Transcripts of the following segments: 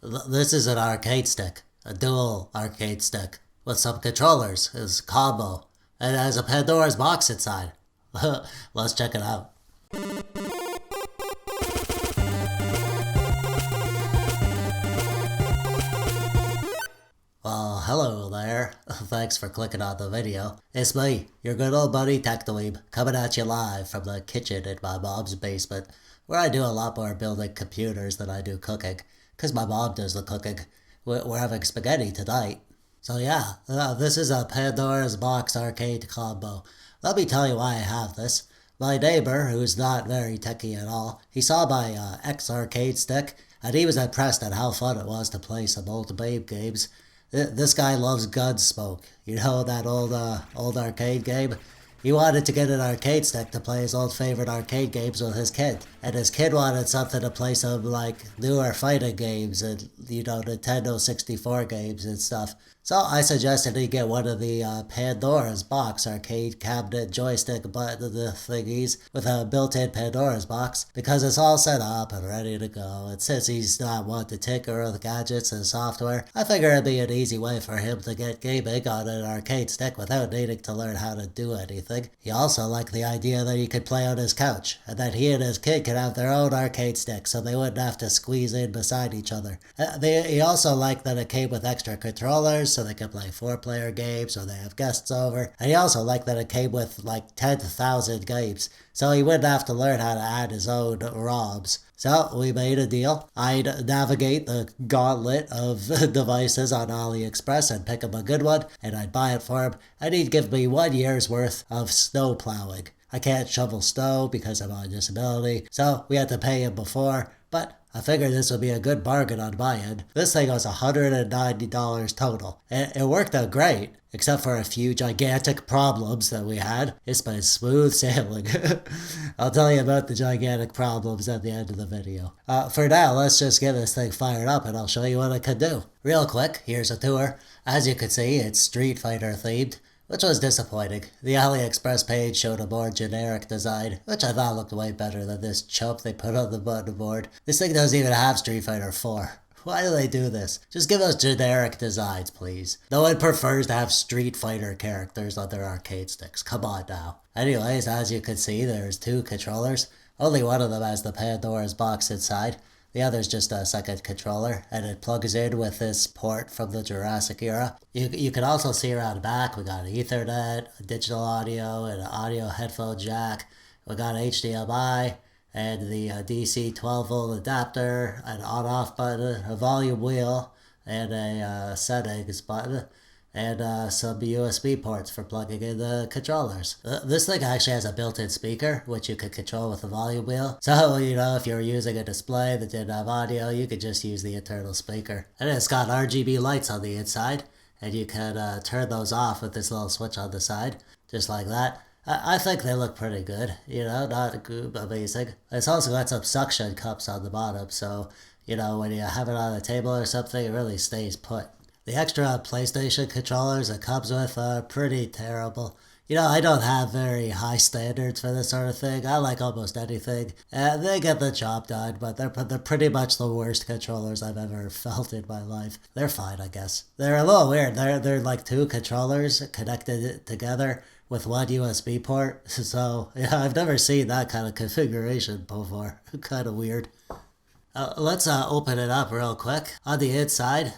This is an arcade stick, a dual arcade stick, with some controllers, is combo, and it has a Pandora's box inside. Let's check it out. Well, hello there. Thanks for clicking on the video. It's me, your good old buddy Tech-Dweeb, coming at you live from the kitchen in my mom's basement, where I do a lot more building computers than I do cooking, because my mom does the cooking. We're having spaghetti tonight. So yeah, this is a Pandora's box arcade combo. Let me tell you why I have this. My neighbor, who's not very techy at all, he saw my X-arcade stick, and he was impressed at how fun it was to play some old MAME games. This guy loves Gunsmoke. You know that old arcade game? He wanted to get an arcade stick to play his old favorite arcade games with his kid. And his kid wanted something to play some, newer fighting games and, Nintendo 64 games and stuff. So I suggested he get one of the Pandora's box arcade cabinet joystick button thingies with a built-in Pandora's box because it's all set up and ready to go. And since he's not one to tinker with gadgets and software, I figure it'd be an easy way for him to get gaming on an arcade stick without needing to learn how to do anything. He also liked the idea that he could play on his couch and that he and his kid could have their own arcade stick so they wouldn't have to squeeze in beside each other. He also liked that it came with extra controllers so they could play 4-player games or they have guests over. And he also liked that it came with 10,000 games, so he wouldn't have to learn how to add his own ROMs. So we made a deal. I'd navigate the gauntlet of devices on AliExpress and pick him a good one, and I'd buy it for him, and he'd give me 1 year's worth of snow plowing. I can't shovel snow because I'm on disability, so we had to pay him before, but I figured this would be a good bargain on my end. This thing was $190 total. It worked out great, except for a few gigantic problems that we had. It's been smooth sailing. I'll tell you about the gigantic problems at the end of the video. For now, let's just get this thing fired up and I'll show you what it can do. Real quick, here's a tour. As you can see, it's Street Fighter themed, which was disappointing. The AliExpress page showed a more generic design, which I thought looked way better than this chump they put on the button board. This thing doesn't even have Street Fighter 4. Why do they do this? Just give us generic designs, please. No one prefers to have Street Fighter characters on their arcade sticks. Come on now. Anyways, as you can see, there's 2 controllers. Only one of them has the Pandora's box inside. The other's just a second controller, and it plugs in with this port from the Jurassic era. You can also see around back, we got Ethernet, a digital audio, and an audio headphone jack. We got HDMI, and the DC 12-volt adapter, an on-off button, a volume wheel, and a settings button, and some USB ports for plugging in the controllers. This thing actually has a built-in speaker, which you could control with the volume wheel. So, if you were using a display that didn't have audio, you could just use the internal speaker. And it's got RGB lights on the inside, and you can turn those off with this little switch on the side, just like that. I think they look pretty good, not amazing. It's also got some suction cups on the bottom, so, when you have it on a table or something, it really stays put. The extra PlayStation controllers it comes with are pretty terrible. I don't have very high standards for this sort of thing. I like almost anything. And they get the job done, but they're pretty much the worst controllers I've ever felt in my life. They're fine, I guess. They're a little weird. They're like 2 controllers connected together with 1 USB port. So, yeah, I've never seen that kind of configuration before. Kind of weird. Let's open it up real quick. On the inside,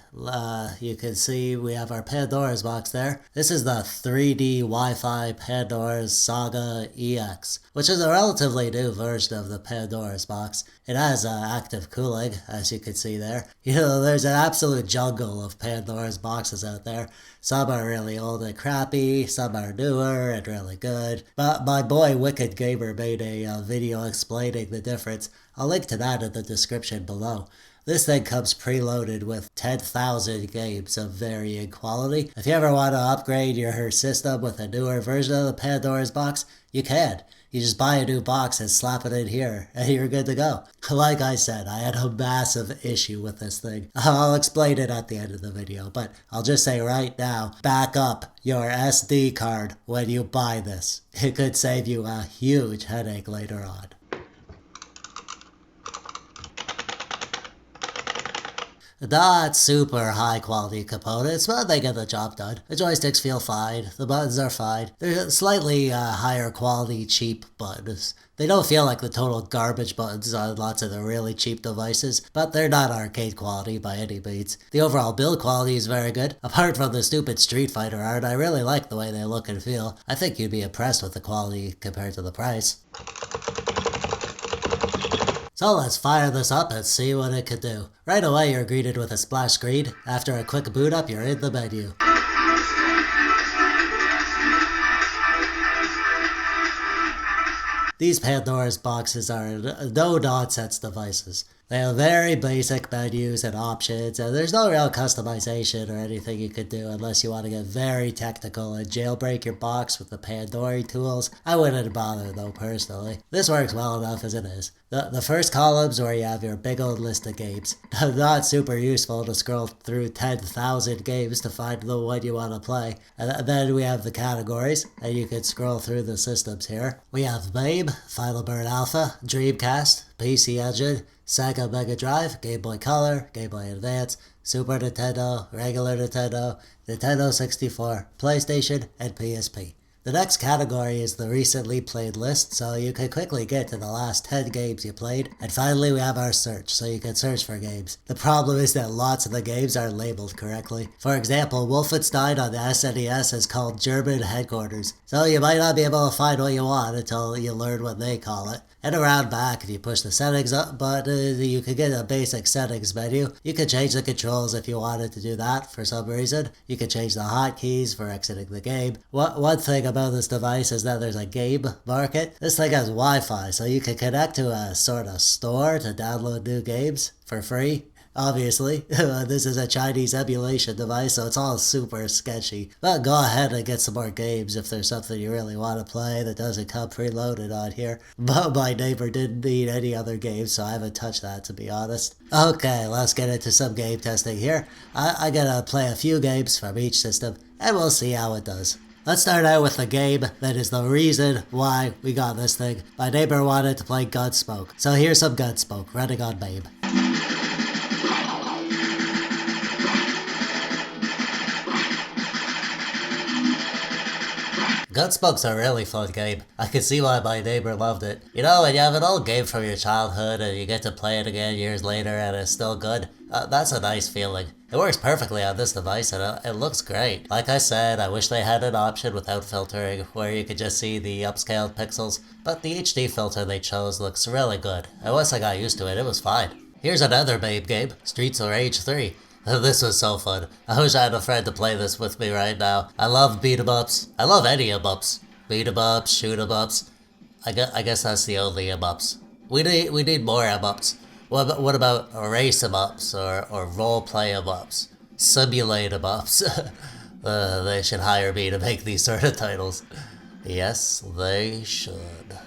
you can see we have our Pandora's box there. This is the 3D Wi-Fi Pandora's Saga EX, which is a relatively new version of the Pandora's box. It has active cooling, as you can see there. There's an absolute jungle of Pandora's boxes out there. Some are really old and crappy, some are newer and really good. But my boy Wicked Gamer made a video explaining the difference. I'll link to that in the description below. This thing comes preloaded with 10,000 games of varying quality. If you ever want to upgrade your system with a newer version of the Pandora's box, you can. You just buy a new box and slap it in here, and you're good to go. Like I said, I had a massive issue with this thing. I'll explain it at the end of the video, but I'll just say right now, back up your SD card when you buy this. It could save you a huge headache later on. Not super high quality components, but they get the job done. The joysticks feel fine, the buttons are fine. They're slightly higher quality cheap buttons. They don't feel like the total garbage buttons on lots of the really cheap devices, but they're not arcade quality by any means. The overall build quality is very good. Apart from the stupid Street Fighter art, I really like the way they look and feel. I think you'd be impressed with the quality compared to the price. So let's fire this up and see what it can do. Right away you're greeted with a splash screen. After a quick boot up, you're in the menu. These Pandora's boxes are no-nonsense devices. They have very basic menus and options, and there's no real customization or anything you could do unless you want to get very technical and jailbreak your box with the Pandora tools. I wouldn't bother though, personally. This works well enough as it is. The first column's where you have your big old list of games. Not super useful to scroll through 10,000 games to find the one you want to play. And then we have the categories, and you can scroll through the systems here. We have MAME, Final Burn Alpha, Dreamcast, PC Engine, Sega Megadrive, Gameboy Colour, Gameboy Advance, Super Nintendo, regular Nintendo, Nintendo 64, PlayStation, and PSP. The next category is the recently played list, so you can quickly get to the last 10 games you played. And finally we have our search, so you can search for games. The problem is that lots of the games aren't labeled correctly. For example, Wolfenstein on the SNES is called German Headquarters, so you might not be able to find what you want until you learn what they call it. And around back, if you push the settings up button, you can get a basic settings menu. You can change the controls if you wanted to do that for some reason. You can change the hotkeys for exiting the game. One thing about this device is that there's a game market. This thing has Wi-Fi, so you can connect to a sort of store to download new games for free. Obviously, this is a Chinese emulation device, so it's all super sketchy. But go ahead and get some more games if there's something you really want to play that doesn't come preloaded on here. But my neighbor didn't need any other games, so I haven't touched that, to be honest. Okay, let's get into some game testing here. I'm gonna play a few games from each system, and we'll see how it does. Let's start out with the game that is the reason why we got this thing. My neighbor wanted to play Gunsmoke, so here's some Gunsmoke running on MAME. Gunsmoke's a really fun game. I can see why my neighbor loved it. You know, when you have an old game from your childhood and you get to play it again years later and it's still good, that's a nice feeling. It works perfectly on this device and it looks great. Like I said, I wish they had an option without filtering where you could just see the upscaled pixels, but the HD filter they chose looks really good. And once I got used to it, it was fine. Here's another MAME game, Streets of Rage 3. This was so fun. I wish I had a friend to play this with me right now. I love beat-em-ups. I love any em-ups. Beat-em-ups, shoot-em-ups. I guess that's the only em-ups. We need more em-ups. What about race em-ups or role-play em-ups? Simulate em-ups. They should hire me to make these sort of titles. Yes, they should.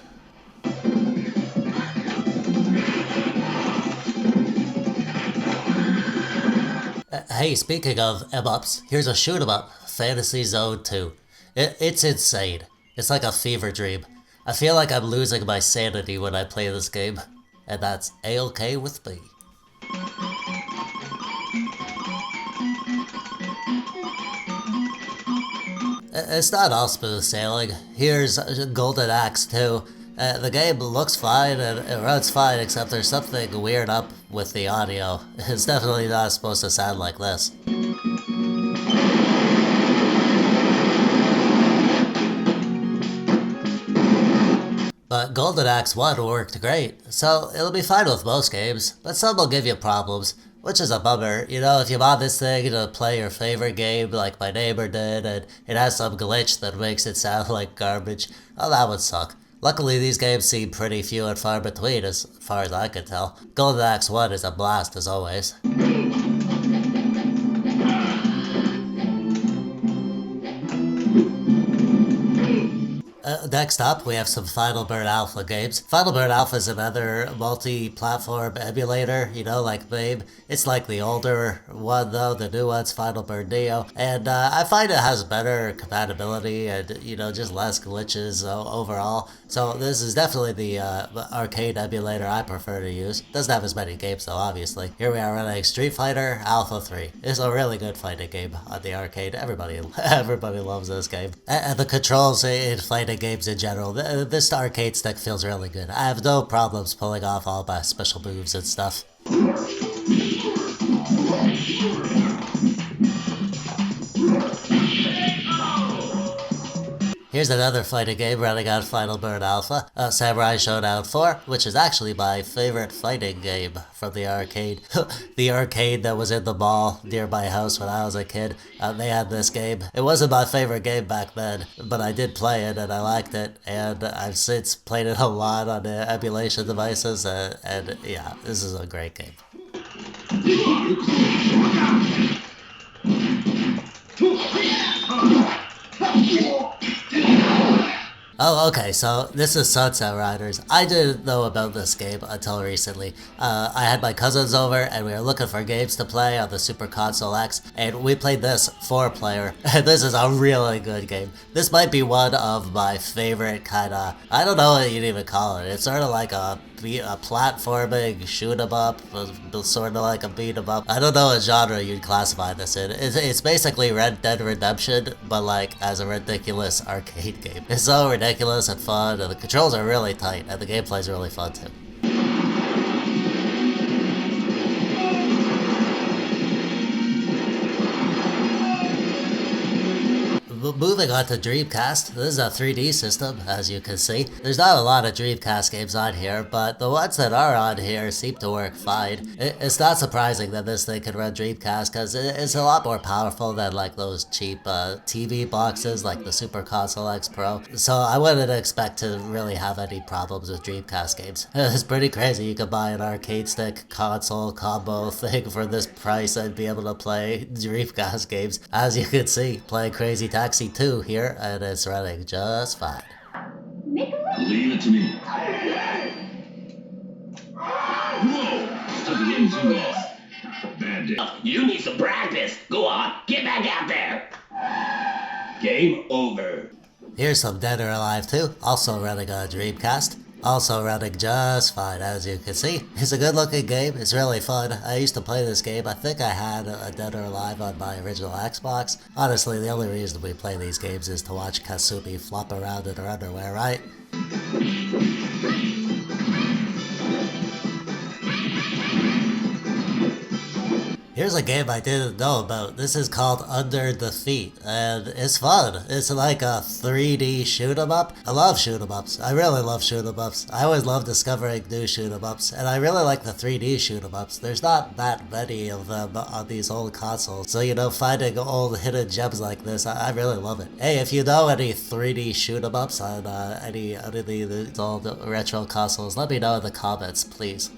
Hey, speaking of em-ups, here's a shoot-em-up, Fantasy Zone 2. It's insane. It's like a fever dream. I feel like I'm losing my sanity when I play this game, and that's A-okay with me. It's not all smooth sailing. Here's Golden Axe 2. The game looks fine and it runs fine, except there's something weird up with the audio. It's definitely not supposed to sound like this. But Golden Axe 1 worked great, so it'll be fine with most games, but some will give you problems, which is a bummer. You know, if you want this thing to play your favorite game like my neighbor did, and it has some glitch that makes it sound like garbage, well, that would suck. Luckily, these games seem pretty few and far between as far as I can tell. Golden Axe 1 is a blast as always. Next up, we have some Final Bird Alpha games. Final Bird Alpha is another multi-platform emulator, you know, like MAME. It's like the older one, though. The new one's Final Bird Neo. And I find it has better compatibility and, you know, just less glitches overall. So this is definitely the arcade emulator I prefer to use. Doesn't have as many games, though, obviously. Here we are running Street Fighter Alpha 3. It's a really good fighting game on the arcade. Everybody loves this game. And the controls in fighting games in general, this arcade stick feels really good. I have no problems pulling off all my special moves and stuff. Here's another fighting game running on Final Bird Alpha, Samurai Showdown 4, which is actually my favorite fighting game from the arcade. The arcade that was in the mall near my house when I was a kid, they had this game. It wasn't my favorite game back then, but I did play it and I liked it, and I've since played it a lot on the emulation devices, and yeah, this is a great game. Oh, okay, so this is Sunset Riders. I didn't know about this game until recently. I had my cousins over and we were looking for games to play on the Super Console X, and we played this 4-player. This is a really good game. This might be one of my favorite kinda, I don't know what you'd even call it. It's sort of like a platforming shoot 'em up, sort of like a beat 'em up. I don't know what genre you'd classify this in. It's basically Red Dead Redemption, but like as a ridiculous arcade game. It's so ridiculous and fun, and the controls are really tight, and the gameplay's really fun too. Moving on to Dreamcast, this is a 3D system, as you can see. There's not a lot of Dreamcast games on here, but the ones that are on here seem to work fine. It's not surprising that this thing can run Dreamcast, because it's a lot more powerful than like those cheap TV boxes like the Super Console X Pro. So I wouldn't expect to really have any problems with Dreamcast games. It's pretty crazy you could buy an arcade stick console combo thing for this price and be able to play Dreamcast games. As you can see, playing Crazy Taxi 2 here, and it's running just fine. Leave it to me. Whoa! Stop getting too lost. Bad day. You need some practice. Go on, get back out there. Game over. Here's some Dead or Alive 2, also running on Dreamcast. Also running just fine, as you can see. It's a good looking game, it's really fun. I used to play this game. I think I had a Dead or Alive on my original Xbox. Honestly, the only reason we play these games is to watch Kasumi flop around in her underwear, right? Here's a game I didn't know about. This is called Under the Feet, and it's fun. It's like a 3D shoot 'em up. I love shoot 'em ups. I really love shoot 'em ups. I always love discovering new shoot 'em ups, and I really like the 3D shoot 'em ups. There's not that many of them on these old consoles, so you know, finding old hidden gems like this, I really love it. Hey, if you know any 3D shoot 'em ups on any of these old retro consoles, let me know in the comments, please.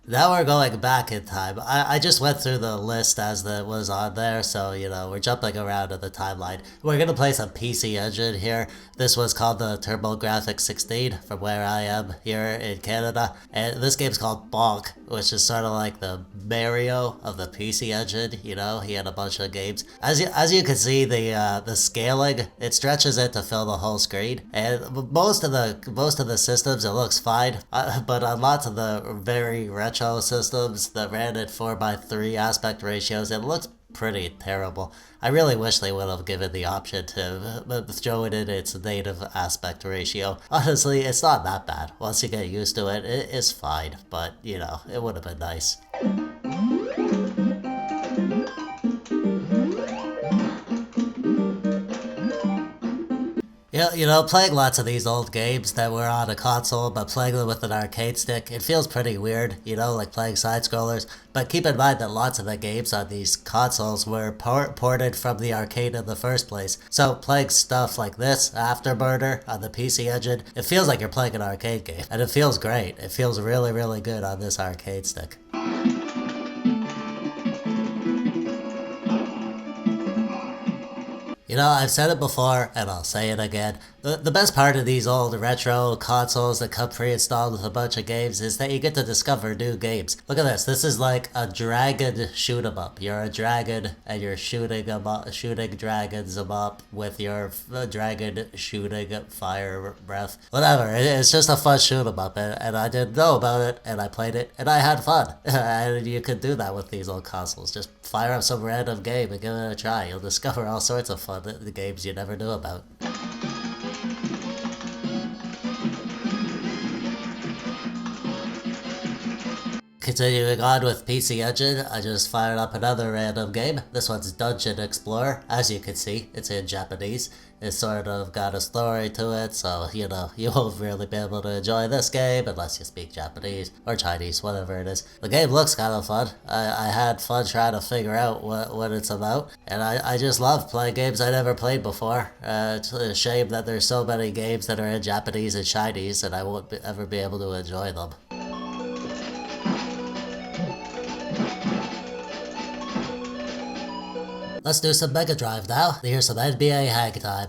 Now we're going back in time. I just went through the list as it was on there, so, you know, we're jumping around in the timeline. We're going to play some PC Engine here. This was called the TurboGrafx 16 from where I am here in Canada. And this game's called Bonk, which is sort of like the Mario of the PC Engine. You know, he had a bunch of games. As you can see, the scaling, it stretches it to fill the whole screen. And most of the systems, it looks fine. But on lots of the very retro systems that ran at 4:3 aspect ratios, it looks pretty terrible. I really wish they would have given the option to throw it in its native aspect ratio. Honestly, it's not that bad. Once you get used to it, it's fine, but you know, it would have been nice. You know, playing lots of these old games that were on a console, but playing them with an arcade stick, it feels pretty weird, you know, like playing side-scrollers. But keep in mind that lots of the games on these consoles were ported from the arcade in the first place. So playing stuff like this, Afterburner, on the PC Engine, it feels like you're playing an arcade game. And it feels great. It feels really, really good on this arcade stick. You know, I've said it before, and I'll say it again. The best part of these old retro consoles that come pre-installed with a bunch of games is that you get to discover new games. Look at this. This is like a dragon shoot-em-up. You're a dragon, and you're shooting dragons em up with your dragon shooting fire breath. Whatever. It's just a fun shoot-em-up, and I didn't know about it, and I played it, and I had fun. And you could do that with these old consoles. Just fire up some random game and give it a try. You'll discover all sorts of fun the games you never knew about. Continuing on with PC Engine, I just fired up another random game. This one's Dungeon Explorer. As you can see, it's in Japanese. It's sort of got a story to it, so, you know, you won't really be able to enjoy this game unless you speak Japanese, or Chinese, whatever it is. The game looks kind of fun. I had fun trying to figure out what it's about, and I just love playing games I never played before. It's a shame that there's so many games that are in Japanese and Chinese, and I won't ever be able to enjoy them. Let's do some Mega Drive now. Here's some NBA hang time.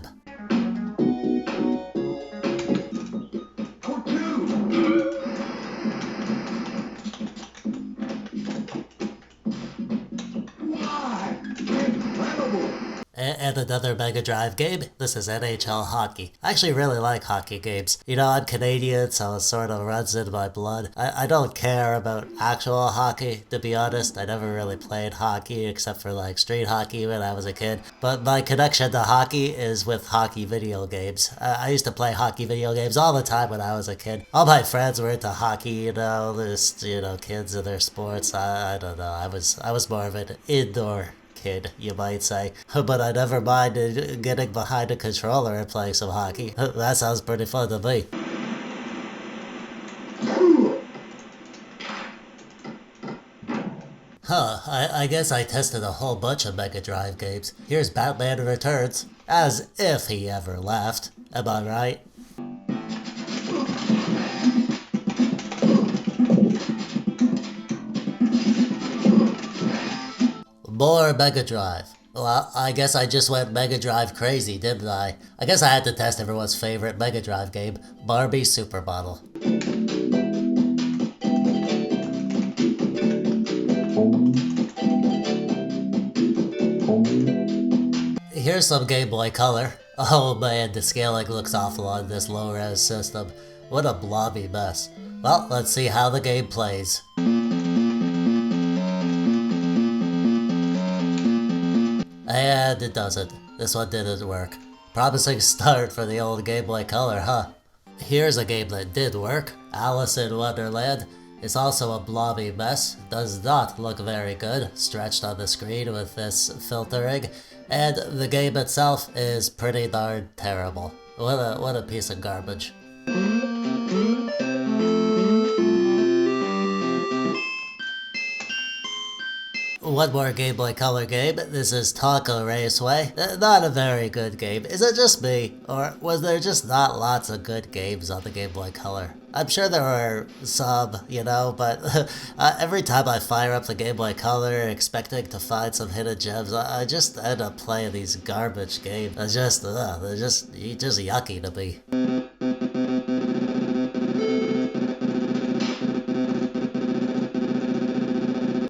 And another Mega Drive game. This is NHL Hockey. I actually really like hockey games. You know, I'm Canadian, so it sort of runs in my blood. I don't care about actual hockey, to be honest. I never really played hockey except for like street hockey when I was a kid. But my connection to hockey is with hockey video games. I used to play hockey video games all the time when I was a kid. All my friends were into hockey, you know, just, you know, kids and their sports. I don't know. I was more of an indoor kid, you might say. But I never minded getting behind a controller and playing some hockey. That sounds pretty fun to me. I guess I tested a whole bunch of Mega Drive games. Here's Batman Returns. As if he ever left. Am I right? More Mega Drive. Well, I guess I just went Mega Drive crazy, didn't I? I guess I had to test everyone's favorite Mega Drive game, Barbie Supermodel. Here's some Game Boy Color. Oh man, the scaling looks awful on this low-res system. What a blobby mess. Well, let's see how the game plays. And it doesn't. This one didn't work. Promising start for the old Game Boy Color, huh? Here's a game that did work. Alice in Wonderland. It's also a blobby mess. Does not look very good, stretched on the screen with this filtering. And the game itself is pretty darn terrible. What a piece of garbage. One more Game Boy Color game. This is Taco Raceway. Not a very good game. Is it just me? Or was there just not lots of good games on the Game Boy Color? I'm sure there were some, you know, but every time I fire up the Game Boy Color expecting to find some hidden gems, I just end up playing these garbage games. They're just yucky to me.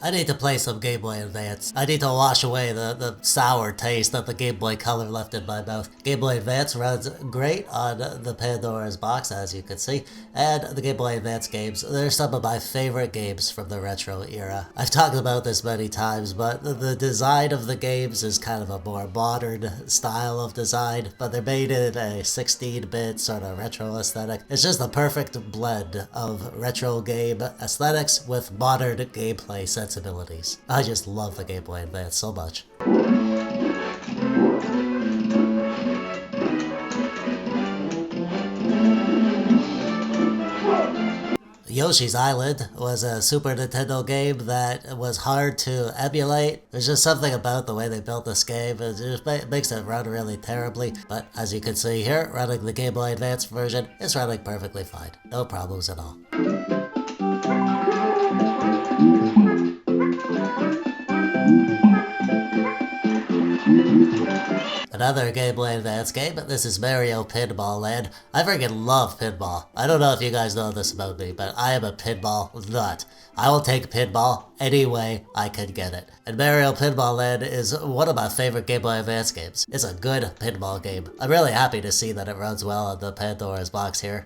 I need to play some Game Boy Advance. I need to wash away the sour taste that the Game Boy Color left in my mouth. Game Boy Advance runs great on the Pandora's box, as you can see, and the Game Boy Advance games, they're some of my favorite games from the retro era. I've talked about this many times, but the design of the games is kind of a more modern style of design, but they're made in a 16-bit sort of retro aesthetic. It's just the perfect blend of retro game aesthetics with modern gameplay sensibilities. I just love the Game Boy Advance so much. Yoshi's Island was a Super Nintendo game that was hard to emulate. There's just something about the way they built this game. It just makes it run really terribly. But as you can see here, running the Game Boy Advance version, it's running perfectly fine. No problems at all. another Game Boy Advance game. This is Mario Pinball Land. I freaking love pinball. I don't know if you guys know this about me, but I am a pinball nut. I will take pinball any way I can get it. And Mario Pinball Land is one of my favorite Game Boy Advance games. It's a good pinball game. I'm really happy to see that it runs well on the Pandora's box here.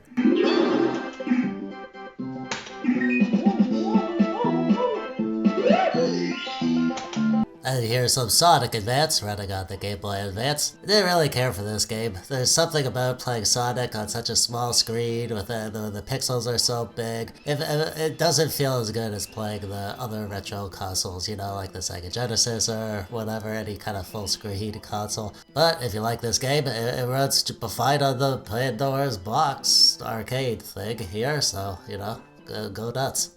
And here's some Sonic Advance running on the Game Boy Advance. I didn't really care for this game. There's something about playing Sonic on such a small screen with the pixels are so big. It doesn't feel as good as playing the other retro consoles, you know, like the Sega Genesis or whatever, any kind of full screen console. But if you like this game, it runs fine on the Pandora's box arcade thing here, so, you know, go nuts.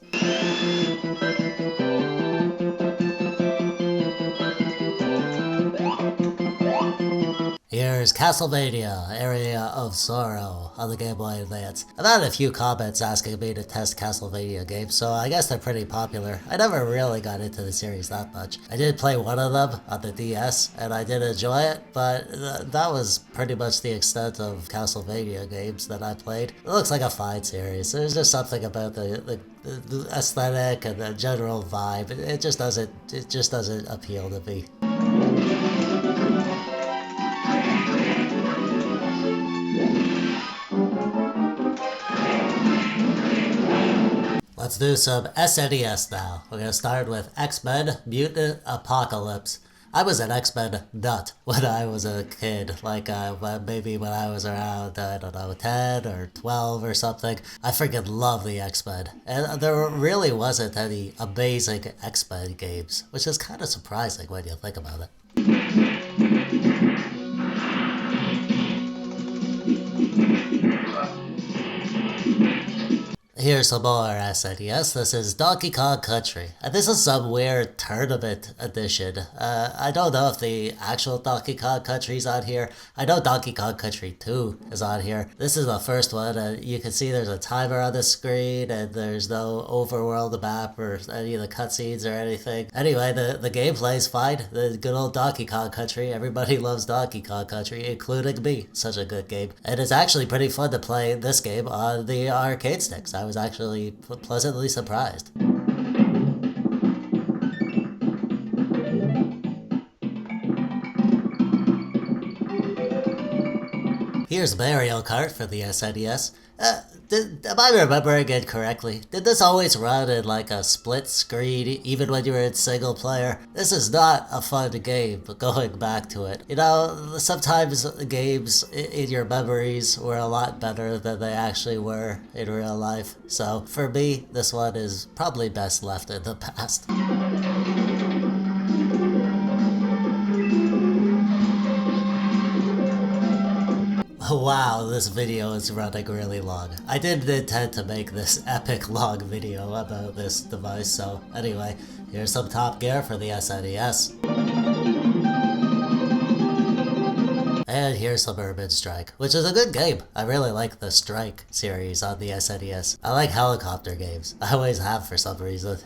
Here's Castlevania, Area of Sorrow on the Game Boy Advance. I've had a few comments asking me to test Castlevania games, so I guess they're pretty popular. I never really got into the series that much. I did play one of them on the DS, and I did enjoy it, but that was pretty much the extent of Castlevania games that I played. It looks like a fine series. There's just something about the aesthetic and the general vibe. It just doesn't appeal to me. Let's do some SNES now. We're gonna start with X-Men Mutant Apocalypse. I was an X-Men nut when I was a kid, like maybe when I was around, I don't know, 10 or 12 or something. I freaking love the X-Men. And there really wasn't any amazing X-Men games, which is kind of surprising when you think about it. Here's some more SNES. This is Donkey Kong Country. And this is some weird tournament edition. I don't know if the actual Donkey Kong Country is on here. I know Donkey Kong Country 2 is on here. This is the first one, and you can see there's a timer on the screen, and there's no overworld map or any of the cutscenes or anything. Anyway, the gameplay's fine. The good old Donkey Kong Country. Everybody loves Donkey Kong Country, including me. Such a good game. And it's actually pretty fun to play this game on the arcade sticks. I was actually pleasantly surprised. Here's Mario Kart for the SNES. Am I remembering it correctly? Did this always run in like a split screen even when you were in single player? This is not a fun game, but going back to it. You know, sometimes games in your memories were a lot better than they actually were in real life. So for me, this one is probably best left in the past. Wow, this video is running really long. I didn't intend to make this epic long video about this device, so anyway, here's some Top Gear for the SNES. And here's some Urban Strike, which is a good game. I really like the Strike series on the SNES. I like helicopter games. I always have for some reason.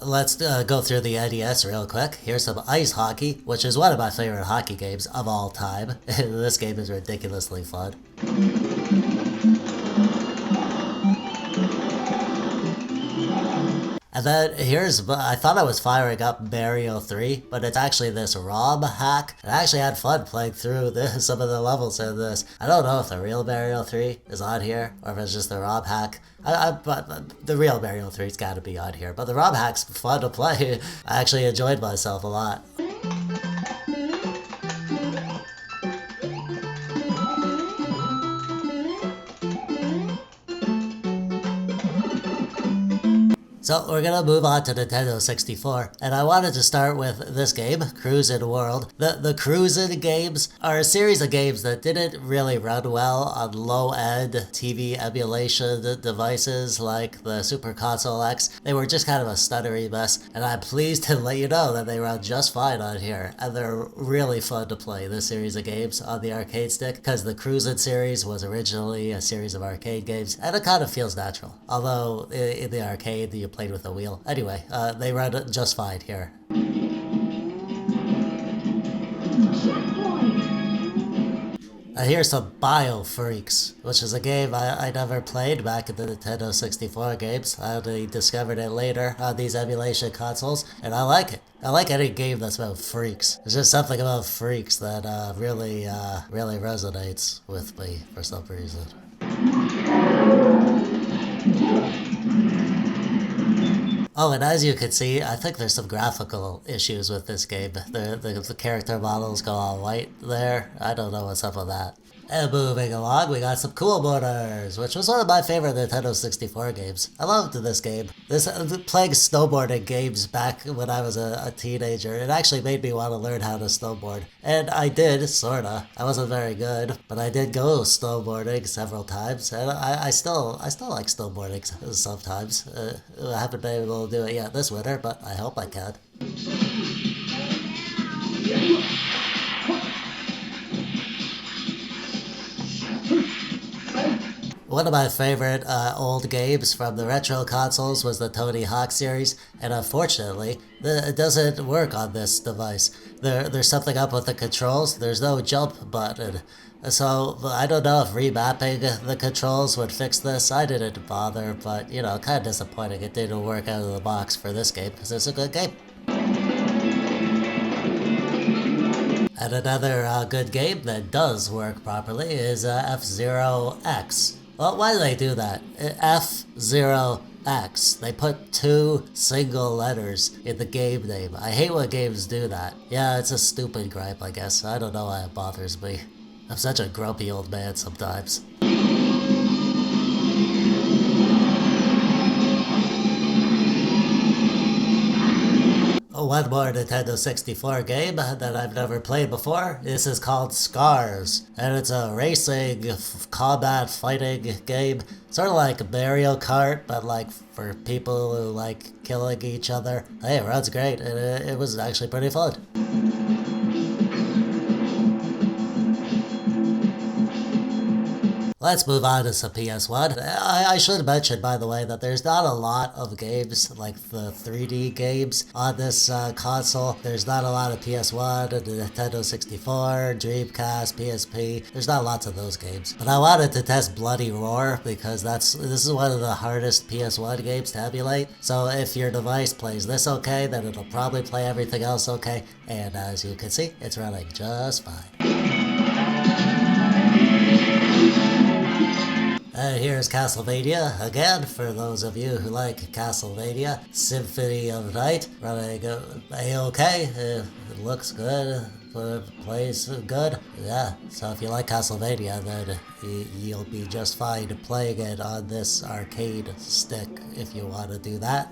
Let's go through the NES real quick. Here's some Ice Hockey, which is one of my favorite hockey games of all time. This game is ridiculously fun. And then here's, I thought I was firing up Mario 3, but it's actually this ROM hack. I actually had fun playing through some of the levels in this. I don't know if the real Mario 3 is on here, or if it's just the ROM hack. But the real Mario 3's gotta be on here, but the ROM hack's fun to play. I actually enjoyed myself a lot. So we're gonna move on to Nintendo 64, and I wanted to start with this game, Cruisin' World. The Cruisin' games are a series of games that didn't really run well on low-end TV emulation devices like the Super Console X. They were just kind of a stuttery mess, and I'm pleased to let you know that they run just fine on here, and they're really fun to play, this series of games on the arcade stick, because the Cruisin' series was originally a series of arcade games, and it kind of feels natural. Although in the arcade you played with a wheel. Anyway, they run just fine here. I hear some Bio Freaks, which is a game I never played back in the Nintendo 64 games. I only discovered it later on these emulation consoles, and I like it. I like any game that's about freaks. There's just something about freaks that really resonates with me for some reason. Oh, and as you can see, I think there's some graphical issues with this game. The character models go all white there. I don't know what's up with that. And moving along, we got some Cool Boarders, which was one of my favorite Nintendo 64 games. I loved this game. Playing snowboarding games back when I was a teenager, it actually made me want to learn how to snowboard. And I did, sorta. I wasn't very good, but I did go snowboarding several times, and I still like snowboarding sometimes. I haven't been able to do it yet this winter, but I hope I can. One of my favorite old games from the retro consoles was the Tony Hawk series, and unfortunately, it doesn't work on this device. There's something up with the controls. There's no jump button. So I don't know if remapping the controls would fix this. I didn't bother, but you know, kind of disappointing it didn't work out of the box for this game, because it's a good game. And another good game that does work properly is F-Zero X. Well, why do they do that? F-Zero X. They put 2 single letters in the game name. I hate when games do that. Yeah, it's a stupid gripe, I guess. I don't know why it bothers me. I'm such a grumpy old man sometimes. One more Nintendo 64 game that I've never played before. This is called Scars, and it's a racing, combat fighting game. Sort of like Mario Kart, but like for people who like killing each other. Hey, it runs great, and it was actually pretty fun. Let's move on to some PS1. I should mention, by the way, that there's not a lot of games, like the 3D games, on this console. There's not a lot of PS1, Nintendo 64, Dreamcast, PSP. There's not lots of those games. But I wanted to test Bloody Roar, because this is one of the hardest PS1 games to emulate. So if your device plays this okay, then it'll probably play everything else okay. And as you can see, it's running just fine. Here's Castlevania, again, for those of you who like Castlevania. Symphony of Night, running A-okay, it looks good, plays good. Yeah, so if you like Castlevania, then you'll be just fine playing it on this arcade stick if you want to do that.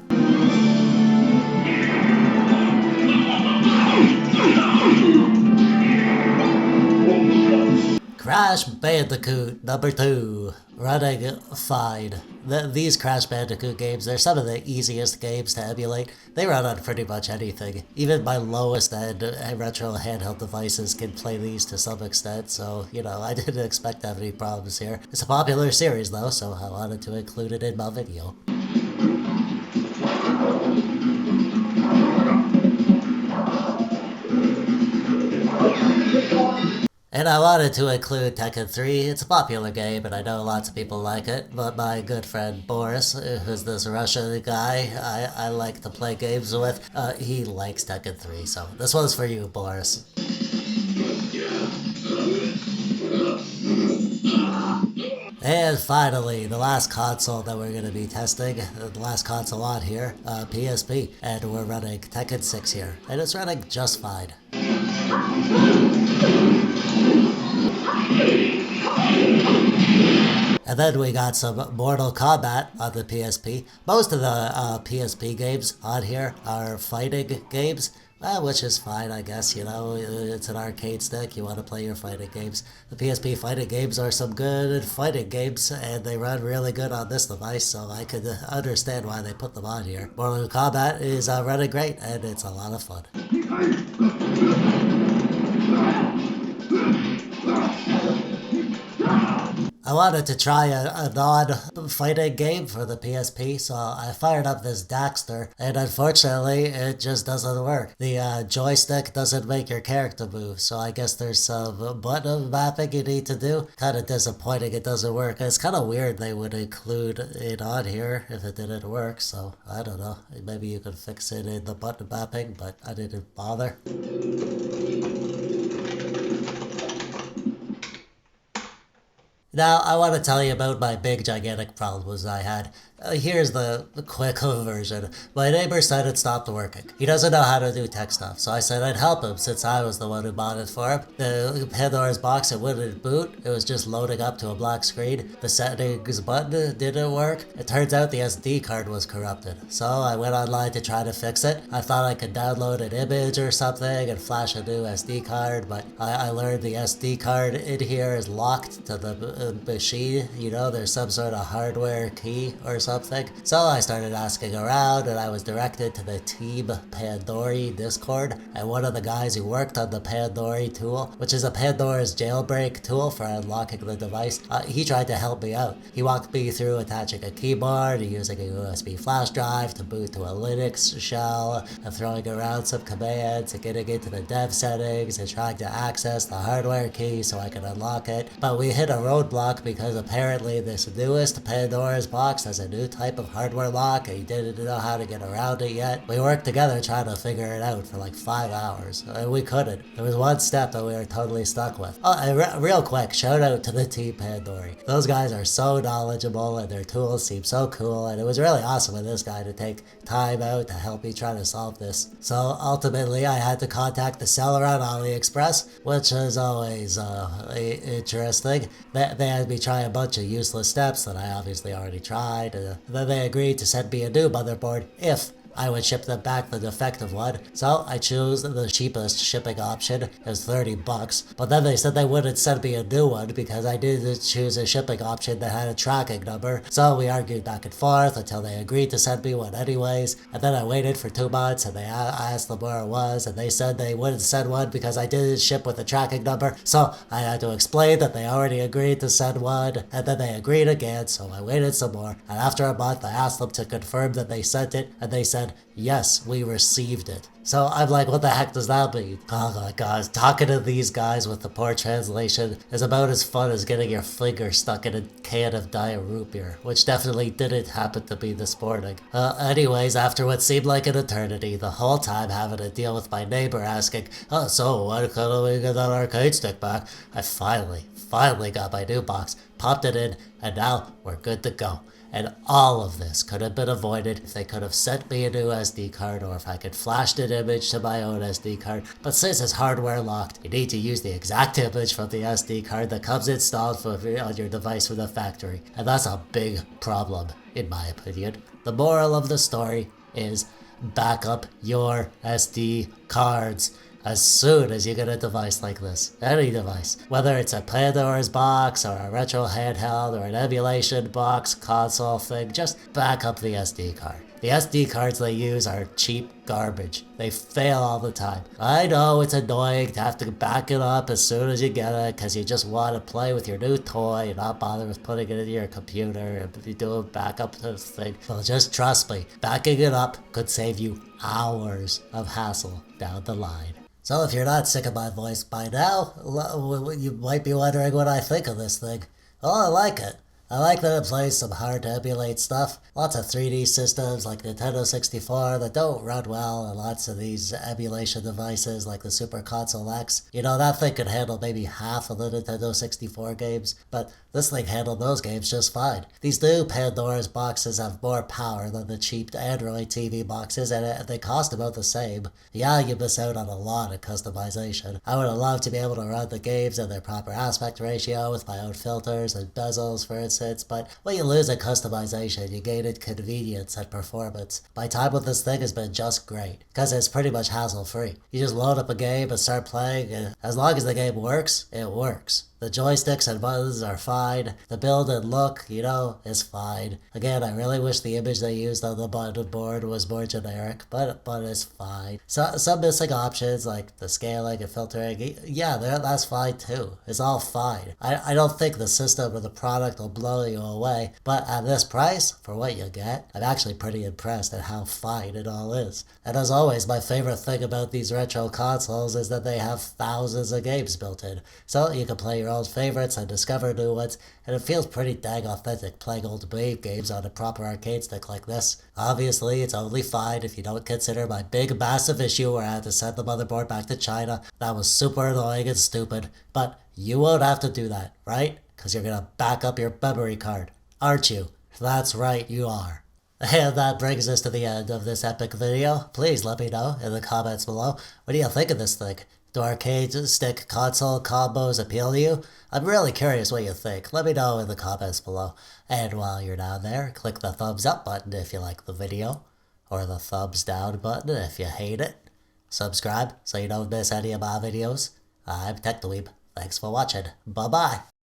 Crash Bandicoot number 2, running fine. These Crash Bandicoot games, they're some of the easiest games to emulate. They run on pretty much anything. Even my lowest end retro handheld devices can play these to some extent, so, you know, I didn't expect to have any problems here. It's a popular series though, so I wanted to include it in my video. And I wanted to include Tekken 3. It's a popular game, and I know lots of people like it, but my good friend Boris, who's this Russian guy I like to play games with, he likes Tekken 3, so this one's for you, Boris. And finally, the last console that we're going to be testing, the last console on here, PSP, and we're running Tekken 6 here, and it's running just fine. And then we got some Mortal Kombat on the PSP. Most of the PSP games on here are fighting games, which is fine, I guess, you know, it's an arcade stick, you want to play your fighting games. The PSP fighting games are some good fighting games, and they run really good on this device, so I could understand why they put them on here. Mortal Kombat is running great, and it's a lot of fun. I wanted to try a fighting game for the PSP, so I fired up this Daxter, and unfortunately, it just doesn't work. The joystick doesn't make your character move, so I guess there's some button mapping you need to do. Kind of disappointing it doesn't work. It's kind of weird they would include it on here if it didn't work, so I don't know. Maybe you could fix it in the button mapping, but I didn't bother. Now, I want to tell you about my big, gigantic problems I had. Here's the quick version. My neighbor said it stopped working. He doesn't know how to do tech stuff, so I said I'd help him since I was the one who bought it for him. The Pandora's box, it wouldn't boot. It was just loading up to a black screen. The settings button didn't work. It turns out the SD card was corrupted. So I went online to try to fix it. I thought I could download an image or something and flash a new SD card, but I learned the SD card in here is locked to the machine. You know, there's some sort of hardware key or something. So I started asking around, and I was directed to the Team Pandora Discord, and one of the guys who worked on the Pandora tool, which is a Pandora's jailbreak tool for unlocking the device, he tried to help me out. He walked me through attaching a keyboard, using a USB flash drive to boot to a Linux shell, and throwing around some commands, and getting into the dev settings, and trying to access the hardware key so I could unlock it. But we hit a roadblock because apparently this newest Pandora's box has a new type of hardware lock, and he didn't know how to get around it yet. We worked together trying to figure it out for like 5 hours, and we couldn't. There was one step that we were totally stuck with. Oh, and real quick, shout out to the Team Pandora. Those guys are so knowledgeable, and their tools seem so cool, and it was really awesome of this guy to take time out to help me try to solve this. So ultimately, I had to contact the seller on AliExpress, which is always interesting. They had me try a bunch of useless steps that I obviously already tried. Then they agreed to send me a new motherboard if I would ship them back the defective one. So I chose the cheapest shipping option. It was $30, but then they said they wouldn't send me a new one because I didn't choose a shipping option that had a tracking number. So we argued back and forth until they agreed to send me one anyways. And then I waited for 2 months, and I asked them where it was, and they said they wouldn't send one because I didn't ship with a tracking number. So I had to explain that they already agreed to send one, and then they agreed again, so I waited some more. And after a month, I asked them to confirm that they sent it, and they said, yes, we received it. So I'm like, what the heck does that mean? Oh my god, talking to these guys with the poor translation is about as fun as getting your finger stuck in a can of Diet Root Beer, which definitely didn't happen to me this morning. Anyways, after what seemed like an eternity, the whole time having to deal with my neighbor asking, oh, so when can we get that arcade stick back? I finally got my new box, popped it in, and now we're good to go. And all of this could have been avoided if they could have sent me a new SD card, or if I could flash an image to my own SD card. But since it's hardware locked, you need to use the exact image from the SD card that comes installed on your device from the factory. And that's a big problem, in my opinion. The moral of the story is back up your SD cards as soon as you get a device like this. Any device. Whether it's a Pandora's box, or a retro handheld, or an emulation box, console thing, just back up the SD card. The SD cards they use are cheap garbage. They fail all the time. I know it's annoying to have to back it up as soon as you get it because you just want to play with your new toy and not bother with putting it into your computer and you do a backup to this thing. Well, just trust me, backing it up could save you hours of hassle down the line. So if you're not sick of my voice by now, you might be wondering what I think of this thing. Oh, I like it. I like that it plays some hard to emulate stuff. Lots of 3D systems like Nintendo 64 that don't run well, and lots of these emulation devices like the Super Console X. You know, that thing could handle maybe half of the Nintendo 64 games, but this thing handled those games just fine. These new Pandora's boxes have more power than the cheap Android TV boxes, and they cost about the same. Yeah, you miss out on a lot of customization. I would have loved to be able to run the games in their proper aspect ratio with my own filters and bezels, for instance, but when you lose in customization, you gain in convenience and performance. My time with this thing has been just great, because it's pretty much hassle-free. You just load up a game and start playing, and as long as the game works, it works. The joysticks and buttons are fine. The build and look, is fine. Again, I really wish the image they used on the button board was more generic, but it's fine. So, some missing options like the scaling and filtering, yeah, that's fine too. It's all fine. I don't think the system or the product will blow you away, but at this price, for what you get, I'm actually pretty impressed at how fine it all is. And as always, my favorite thing about these retro consoles is that they have thousands of games built in. So you can play your old favorites and discover new ones, and it feels pretty dang authentic playing old MAME games on a proper arcade stick like this. Obviously, it's only fine if you don't consider my big massive issue where I had to send the motherboard back to China. That was super annoying and stupid, but you won't have to do that, right? Because you're gonna back up your memory card, aren't you? That's right, you are. And that brings us to the end of this epic video. Please let me know in the comments below, what do you think of this thing? Do arcade stick console combos appeal to you? I'm really curious what you think. Let me know in the comments below. And while you're down there, click the thumbs up button if you like the video, or the thumbs down button if you hate it. Subscribe so you don't miss any of my videos. I'm TechDweeb. Thanks for watching. Bye-bye.